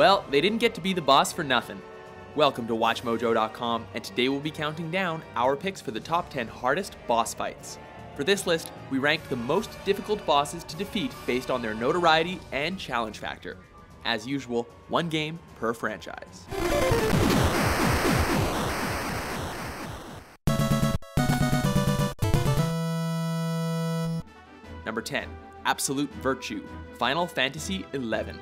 Well, they didn't get to be the boss for nothing. Welcome to WatchMojo.com, and today we'll be counting down our picks for the top 10 hardest boss fights. For this list, we ranked the most difficult bosses to defeat based on their notoriety and challenge factor. As usual, one game per franchise. Number 10, Absolute Virtue, Final Fantasy XI.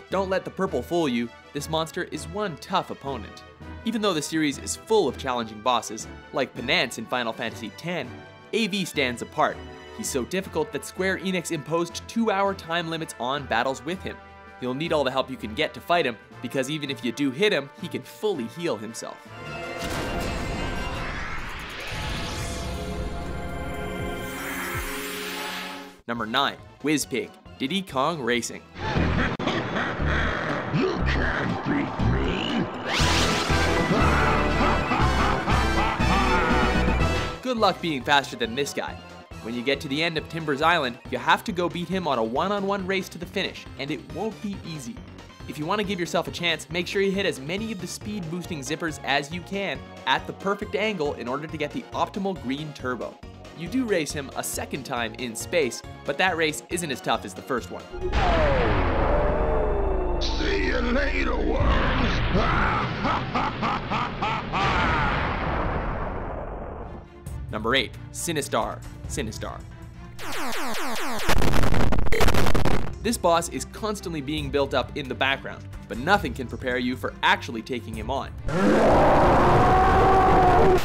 Don't let the purple fool you, this monster is one tough opponent. Even though the series is full of challenging bosses, like Penance in Final Fantasy X, AV stands apart. He's so difficult that Square Enix imposed 2-hour time limits on battles with him. You'll need all the help you can get to fight him, because even if you do hit him, he can fully heal himself. Number 9, Wizpig, Diddy Kong Racing. You can't beat me. Good luck being faster than this guy. When you get to the end of Timber's Island, you have to go beat him on a one-on-one race to the finish, and it won't be easy. If you want to give yourself a chance, make sure you hit as many of the speed boosting zippers as you can at the perfect angle in order to get the optimal green turbo. You do race him a second time in space, but that race isn't as tough as the first one. See you later, worms. Number 8, Sinistar. This boss is constantly being built up in the background, but nothing can prepare you for actually taking him on.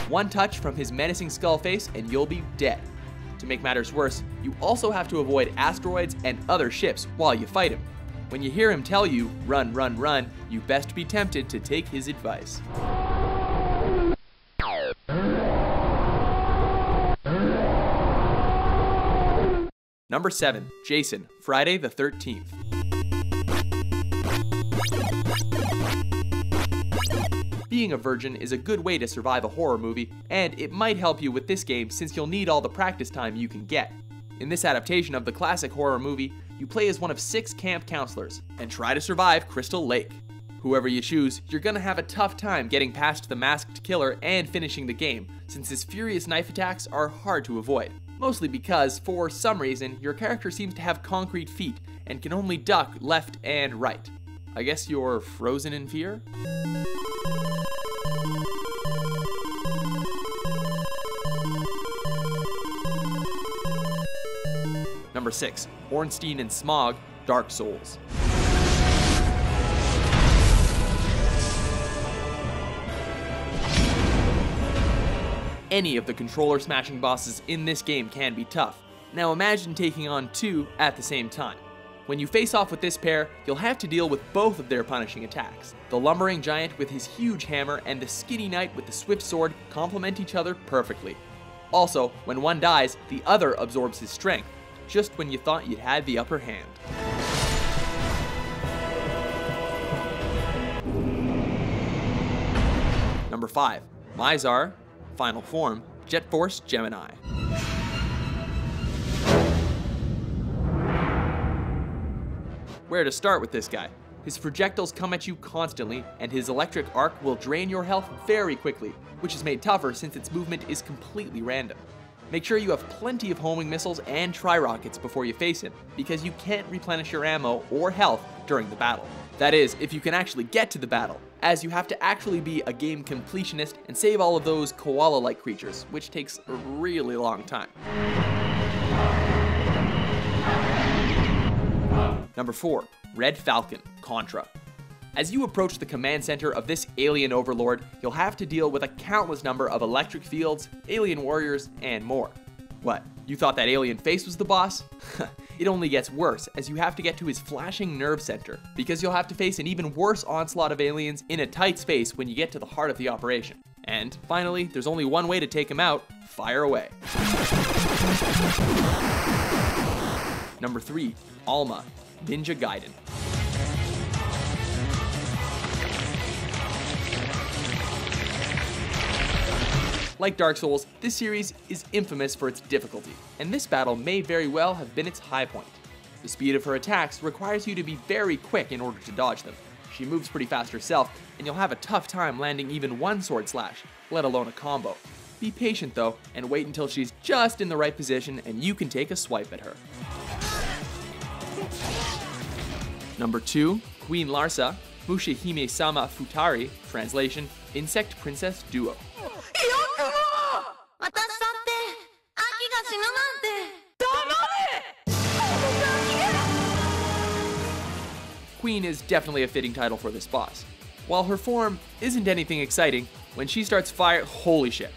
One touch from his menacing skull face and you'll be dead. To make matters worse, you also have to avoid asteroids and other ships while you fight him. When you hear him tell you, run, run, run, you best be tempted to take his advice. Number 7, Jason, Friday the 13th. Being a virgin is a good way to survive a horror movie, and it might help you with this game since you'll need all the practice time you can get. In this adaptation of the classic horror movie, you play as one of 6 camp counselors and try to survive Crystal Lake. Whoever you choose, you're gonna have a tough time getting past the masked killer and finishing the game, since his furious knife attacks are hard to avoid. Mostly because, for some reason, your character seems to have concrete feet and can only duck left and right. I guess you're frozen in fear? Number 6, Ornstein and Smough, Dark Souls. Any of the controller smashing bosses in this game can be tough. Now imagine taking on 2 at the same time. When you face off with this pair, you'll have to deal with both of their punishing attacks. The lumbering giant with his huge hammer and the skinny knight with the swift sword complement each other perfectly. Also, when one dies, the other absorbs his strength, just when you thought you'd had the upper hand. Number 5, Mizar, Final Form, Jet Force Gemini. Where to start with this guy? His projectiles come at you constantly, and his electric arc will drain your health very quickly, which is made tougher since its movement is completely random. Make sure you have plenty of homing missiles and tri-rockets before you face him, because you can't replenish your ammo or health during the battle. That is, if you can actually get to the battle, as you have to actually be a game completionist and save all of those koala-like creatures, which takes a really long time. Number 4, Red Falcon, Contra. As you approach the command center of this alien overlord, you'll have to deal with a countless number of electric fields, alien warriors, and more. What, you thought that alien face was the boss? It only gets worse as you have to get to his flashing nerve center, because you'll have to face an even worse onslaught of aliens in a tight space when you get to the heart of the operation. And finally, there's only one way to take him out: fire away. Number 3, Alma, Ninja Gaiden. Like Dark Souls, this series is infamous for its difficulty, and this battle may very well have been its high point. The speed of her attacks requires you to be very quick in order to dodge them. She moves pretty fast herself, and you'll have a tough time landing even one sword slash, let alone a combo. Be patient though, and wait until she's just in the right position and you can take a swipe at her. Number 2, Queen Larsa, Mushihimesama Futari, translation, Insect Princess Duo. Queen is definitely a fitting title for this boss. While her form isn't anything exciting, when she starts fire, holy shit,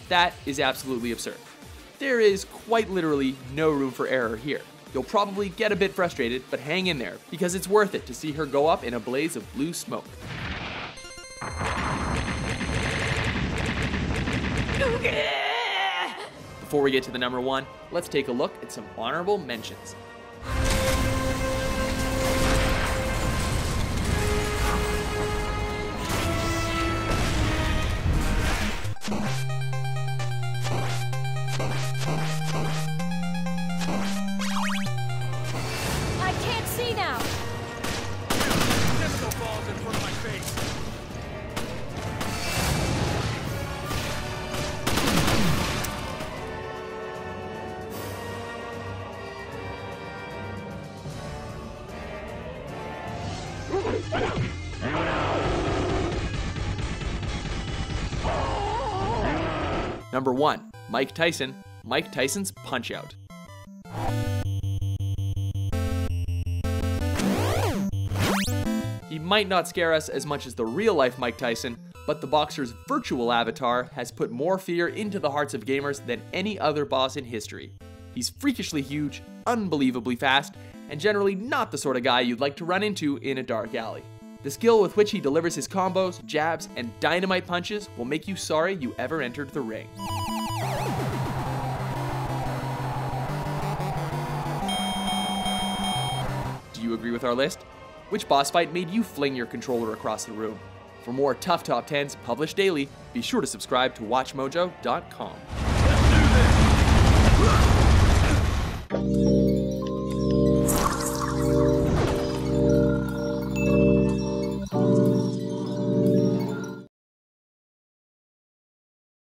that is absolutely absurd. There is quite literally no room for error here. You'll probably get a bit frustrated, but hang in there, because it's worth it to see her go up in a blaze of blue smoke. Before we get to the number 1, let's take a look at some honorable mentions. I can't see now. Pistol balls in front of my face. Number 1, Mike Tyson, Mike Tyson's Punch-Out. He might not scare us as much as the real-life Mike Tyson, but the boxer's virtual avatar has put more fear into the hearts of gamers than any other boss in history. He's freakishly huge, unbelievably fast, and generally not the sort of guy you'd like to run into in a dark alley. The skill with which he delivers his combos, jabs, and dynamite punches will make you sorry you ever entered the ring. Do you agree with our list? Which boss fight made you fling your controller across the room? For more tough top 10s published daily, be sure to subscribe to WatchMojo.com.